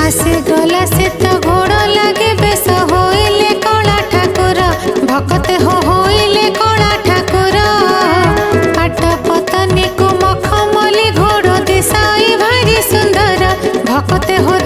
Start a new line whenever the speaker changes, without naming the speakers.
आसे गला से तो घोड़ लगे बेस होइले कला ठाकुर भकते होइले कला ठाकुर पाट पतनी को मखमली घोड़ दिशाई भारी सुंदर भकते हो